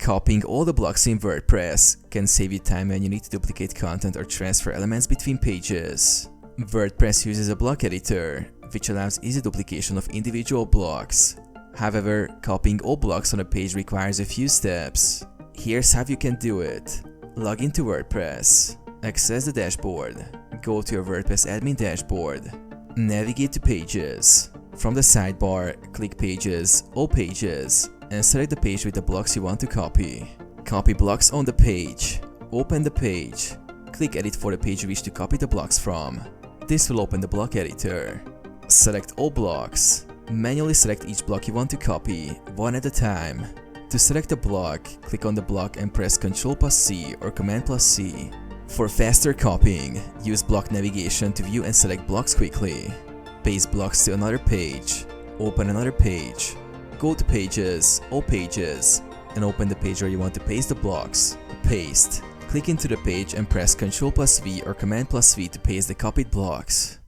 Copying all the blocks in WordPress can save you time when you need to duplicate content or transfer elements between pages. WordPress uses a block editor, which allows easy duplication of individual blocks. However, copying all blocks on a page requires a few steps. Here's how you can do it. Log into WordPress. Access the dashboard. Go to your WordPress admin dashboard. Navigate to Pages. From the sidebar, click Pages, All Pages, and select the page with the blocks you want to copy. Copy blocks on the page. Open the page. Click Edit for the page you wish to copy the blocks from. This will open the block editor. Select all blocks. Manually select each block you want to copy, one at a time. To select a block, click on the block and press Ctrl+C or Command+C. For faster copying, use block navigation to view and select blocks quickly. Paste blocks to another page. Open another page. Go to Pages, All Pages, and open the page where you want to paste the blocks. Paste. Click into the page and press Ctrl+V or Command+V to paste the copied blocks.